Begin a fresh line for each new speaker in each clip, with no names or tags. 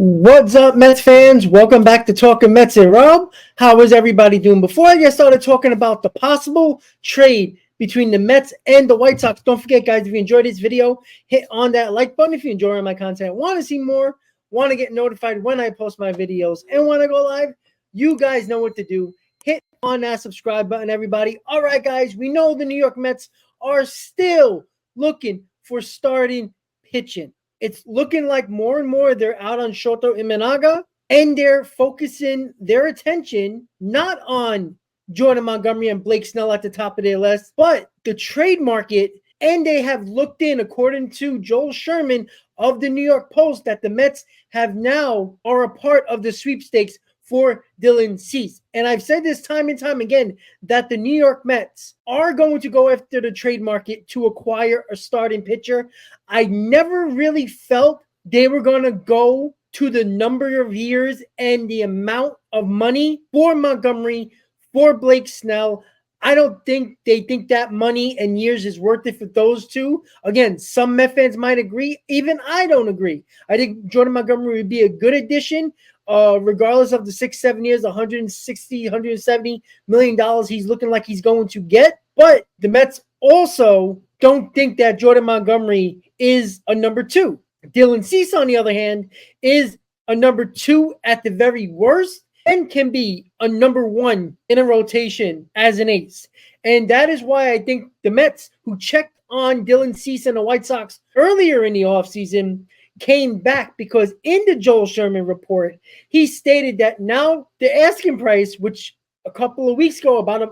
What's up, Mets fans? Welcome back to Talking Mets and Rob. How is everybody doing? Before I get started talking about the possible trade between the Mets and the White Sox, don't forget, guys, if you enjoyed this video, hit on that like button if you enjoy my content, want to see more, want to get notified when I post my videos, and want to go live, you guys know what to do. Hit on that subscribe button, everybody. All right, guys, we know the New York Mets are still looking for starting pitching. It's looking like more and more they're out on Shoto Imanaga, and they're focusing their attention not on Jordan Montgomery and Blake Snell at the top of their list, but the trade market. And they have looked in, according to Joel Sherman of the New York Post, that the Mets have now are a part of the sweepstakes for Dylan Cease. And I've said this time and time again that the New York Mets are going to go after the trade market to acquire a starting pitcher. I never really felt they were going to go to the number of years and the amount of money for Montgomery, for Blake Snell. I don't think they think that money and years is worth it for those two. Again, some Met fans might agree. Even I don't agree. I think Jordan Montgomery would be a good addition, regardless of the 6-7 years, $160-170 million he's looking like he's going to get. But the Mets also don't think that Jordan Montgomery is a number two. Dylan Cease, on the other hand, is a number two at the very worst, and can be a number one in a rotation as an ace. And that is why I think the Mets, who checked on Dylan Cease and the White Sox earlier in the offseason, came back, because in the Joel Sherman report, he stated that now the asking price, which a couple of weeks ago, about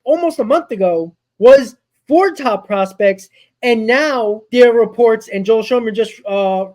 almost a month ago, was 4 top prospects. And now there are reports, and Joel Sherman just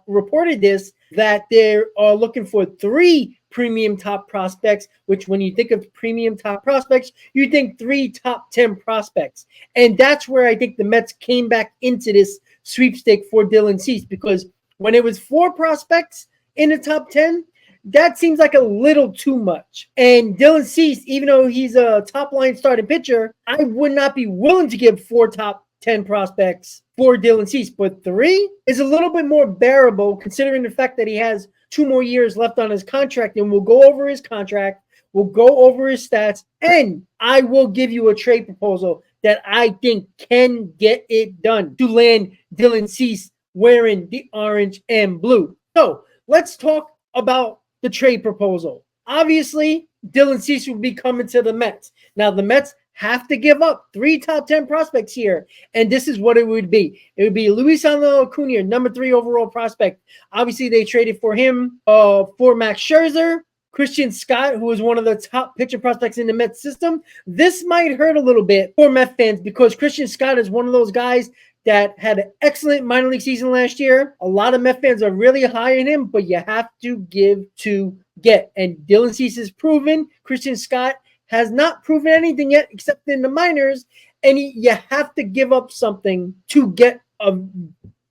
reported this, that they are looking for 3 premium top prospects, which when you think of premium top prospects, you think 3 top 10 prospects. And that's where I think the Mets came back into this sweepstake for Dylan Cease, because when it was 4 prospects in the top 10, that seems like a little too much. And Dylan Cease, even though he's a top line starting pitcher, I would not be willing to give 4 top 10 prospects for Dylan Cease, but 3 is a little bit more bearable, considering the fact that he has 2 more years left on his contract. And we'll go over his contract, we'll go over his stats, and I will give you a trade proposal that I think can get it done to land Dylan Cease wearing the orange and blue. So let's talk about the trade proposal. Obviously, Dylan Cease will be coming to the Mets. Now, the Mets have to give up 3 top 10 prospects here, and this is what it would be. It would be Luisangel Acuna, number 3 overall prospect. Obviously, they traded for him for Max Scherzer, Christian Scott, who is one of the top pitcher prospects in the Mets system. This might hurt a little bit for Mets fans, because Christian Scott is one of those guys that had an excellent minor league season last year. A lot of Mets fans are really high on him, but you have to give to get. And Dylan Cease is proven. Christian Scott has not proven anything yet, except in the minors. And you have to give up something to get a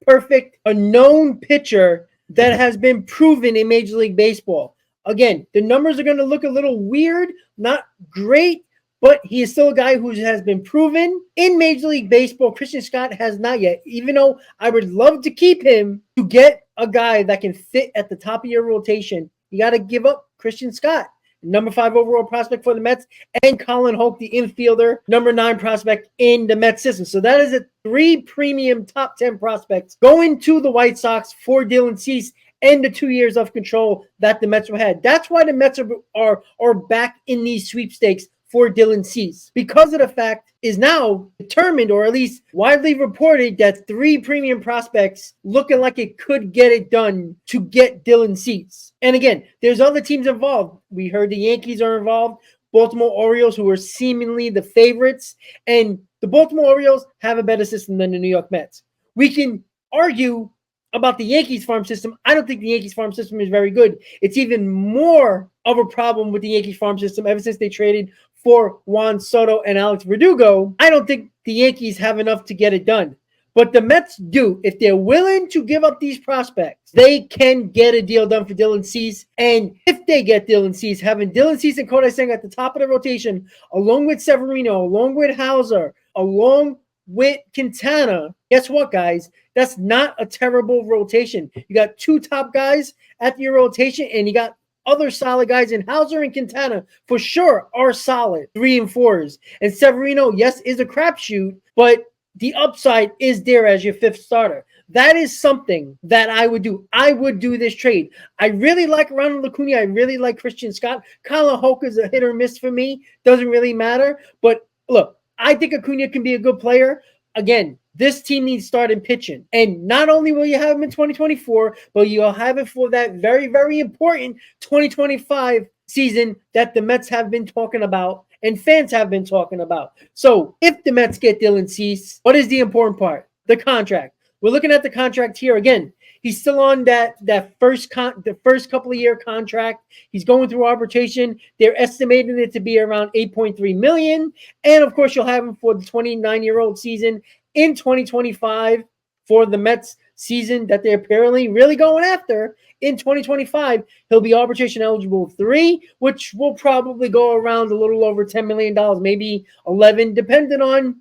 perfect, a known pitcher that has been proven in Major League Baseball. Again, the numbers are going to look a little weird, not great, but he is still a guy who has been proven in Major League Baseball. Christian Scott has not yet, even though I would love to keep him. To get a guy that can fit at the top of your rotation, you got to give up Christian Scott, number 5 overall prospect for the Mets, and Colin Hoke, the infielder, number 9 prospect in the Mets system. So that is 3 premium top 10 prospects going to the White Sox for Dylan Cease and the 2 years of control that the Mets have had. That's why the Mets are back in these sweepstakes for Dylan Cease, because of the fact is now determined, or at least widely reported, that 3 premium prospects looking like it could get it done to get Dylan Cease. And again, there's other teams involved. We heard the Yankees are involved, Baltimore Orioles, who are seemingly the favorites, and the Baltimore Orioles have a better system than the New York Mets. We can argue about the Yankees farm system. I don't think the Yankees farm system is very good. It's even more of a problem with the Yankees farm system ever since they traded for Juan Soto and Alex Verdugo. I don't think the Yankees have enough to get it done. But the Mets do. If they're willing to give up these prospects, they can get a deal done for Dylan Cease. And if they get Dylan Cease, having Dylan Cease and Kodai Senga at the top of the rotation, along with Severino, along with Hauser, along with Quintana, Guess what, guys? That's not a terrible rotation. You got two top guys at your rotation, and you got other solid guys in Hauser and Quintana for sure are solid 3 and 4s. And Severino, yes, is a crapshoot, but the upside is there as your 5th starter. That is something that I would do. I would do this trade. I really like Ronald Acuna. I really like Christian Scott. Colin Hoke is a hit or miss for me. Doesn't really matter. But look, I think Acuna can be a good player. Again, this team needs starting pitching. And not only will you have him in 2024, but you'll have it for that very, very important 2025 season that the Mets have been talking about and fans have been talking about. So if the Mets get Dylan Cease, what is the important part? The contract. We're looking at the contract here again. He's still on the first couple of year contract. He's going through arbitration. They're estimating it to be around $8.3 million. And of course, you'll have him for the 29-year-old season in 2025 for the Mets season that they're apparently really going after. In 2025, he'll be arbitration eligible 3, which will probably go around a little over $10 million, maybe 11, depending on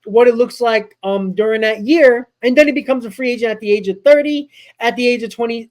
what it looks like during that year. And then he becomes a free agent at the age of 30, at the age of 20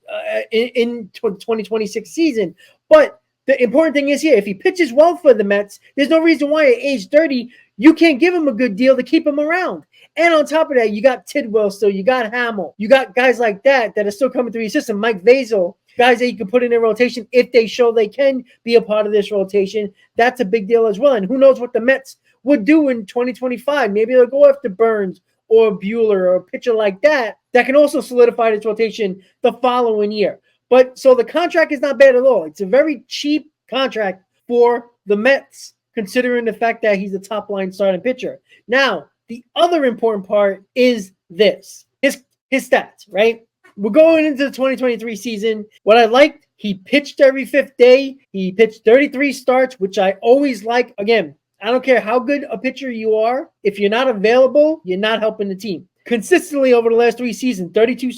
in 2026 season. But the important thing is here, if he pitches well for the Mets, there's no reason why at age 30, you can't give him a good deal to keep him around. And on top of that, you got Tidwell still, you got Hamill, you got guys like that are still coming through your system. Mike Vasil, guys that you can put in a rotation if they show they can be a part of this rotation. That's a big deal as well. And who knows what the Mets would do in 2025. Maybe they'll go after Burns or Buehler or a pitcher like that can also solidify this rotation the following year. But so the contract is not bad at all. It's a very cheap contract for the Mets, considering the fact that he's a top line starting pitcher. Now, the other important part is this, his stats, right? We're going into the 2023 season. What I liked, he pitched every 5th day. He pitched 33 starts, which I always like. Again, I don't care how good a pitcher you are. If you're not available, you're not helping the team. Consistently over the last 3 seasons, 32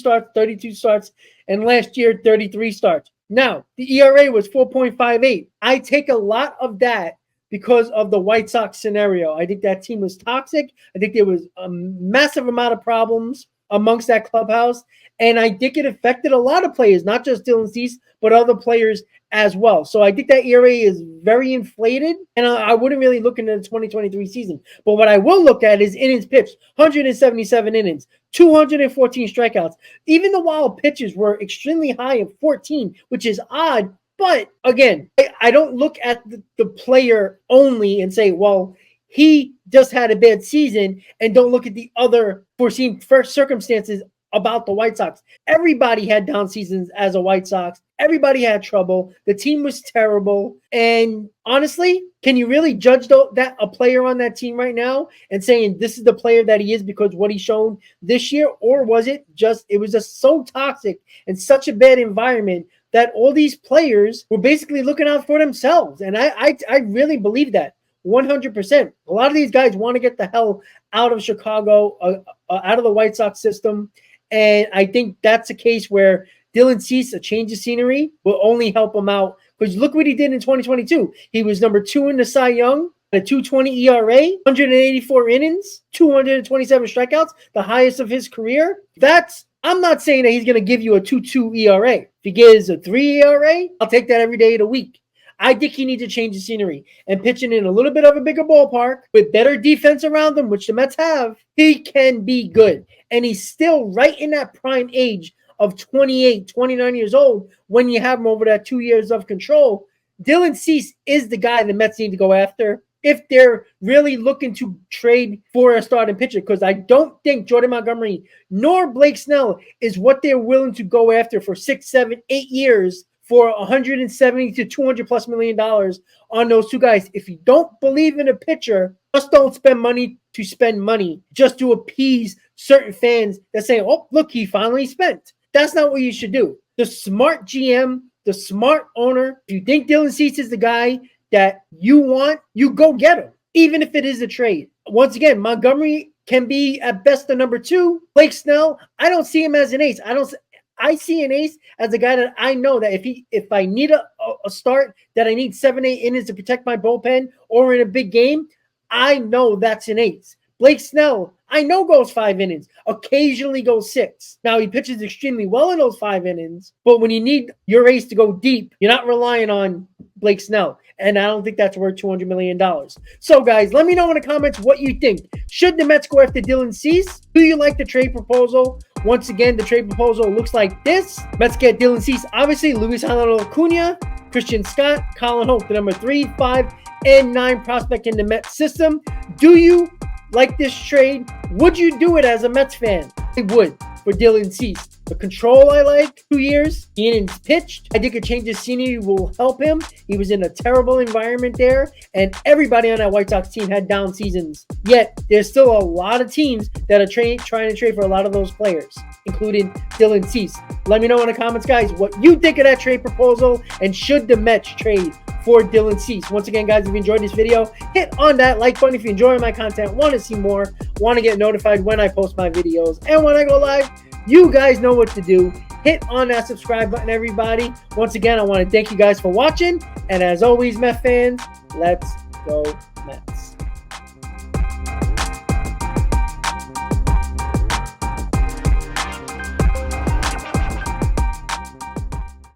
starts, and last year, 33 starts. Now, the ERA was 4.58. I take a lot of that because of the White Sox scenario. I think that team was toxic. I think there was a massive amount of problems amongst that clubhouse. And I think it affected a lot of players, not just Dylan Cease, but other players as well. So I think that ERA is very inflated, and I wouldn't really look into the 2023 season. But what I will look at is innings pitched, 177 innings, 214 strikeouts. Even the wild pitches were extremely high at 14, which is odd. But again, I don't look at the player only and say, well, he just had a bad season, and don't look at the other foreseen first circumstances about the White Sox. Everybody had down seasons as a White Sox. Everybody had trouble. The team was terrible. And honestly, can you really judge that a player on that team right now and saying this is the player that he is because what he's shown this year? Or was it just so toxic and such a bad environment that all these players were basically looking out for themselves? And I really believe that 100%. A lot of these guys want to get the hell out of Chicago, out of the White Sox system. And I think that's a case where Dylan Cease, a change of scenery, will only help him out. Because look what he did in 2022. He was number 2 in the Cy Young, a 2.20 ERA, 184 innings, 227 strikeouts, the highest of his career. I'm not saying that he's going to give you a 2.2 ERA. If he gives a 3 ERA, I'll take that every day of the week. I think he needs to change the scenery and pitching in a little bit of a bigger ballpark with better defense around him, which the Mets have. He can be good. And he's still right in that prime age of 28, 29 years old when you have him over that 2 years of control. Dylan Cease is the guy the Mets need to go after if they're really looking to trade for a starting pitcher, because I don't think Jordan Montgomery nor Blake Snell is what they're willing to go after for 6, 7, 8 years for $170 to $200+ million on those two guys. If you don't believe in a pitcher, just don't spend money to spend money just to appease certain fans that say, oh, look, he finally spent. That's not what you should do. The smart GM, the smart owner, if you think Dylan Cease is the guy that you want, you go get him, even if it is a trade. Once again, Montgomery can be at best the number 2. Blake Snell, I don't see him as an ace. I see an ace as a guy that I know that if I need a start, that I need 7, 8 innings to protect my bullpen or in a big game, I know that's an ace. Blake Snell, I know goes 5 innings, occasionally goes 6. Now, he pitches extremely well in those 5 innings, but when you need your ace to go deep, you're not relying on Blake Snell. And I don't think that's worth $200 million. So, guys, let me know in the comments what you think. Should the Mets go after Dylan Cease? Do you like the trade proposal? Once again, the trade proposal looks like this. Mets get Dylan Cease, obviously, Luis Acuna, Christian Scott, Colin Holt, the number 3, 5, and 9 prospect in the Mets system. Do you like this trade? Would you do it as a Mets fan? I would for Dylan Cease. The control I like, 2 years, the innings pitched. I think a change of scenery will help him. He was in a terrible environment there, and everybody on that White Sox team had down seasons. Yet, there's still a lot of teams that are trying to trade for a lot of those players, including Dylan Cease. Let me know in the comments, guys, what you think of that trade proposal, and should the Mets trade for Dylan Cease. Once again, guys, if you enjoyed this video, hit on that like button if you enjoy my content, want to see more, want to get notified when I post my videos, and when I go live. You guys know what to do. Hit on that subscribe button, everybody. Once again, I want to thank you guys for watching. And as always, Mets fans, let's go Mets.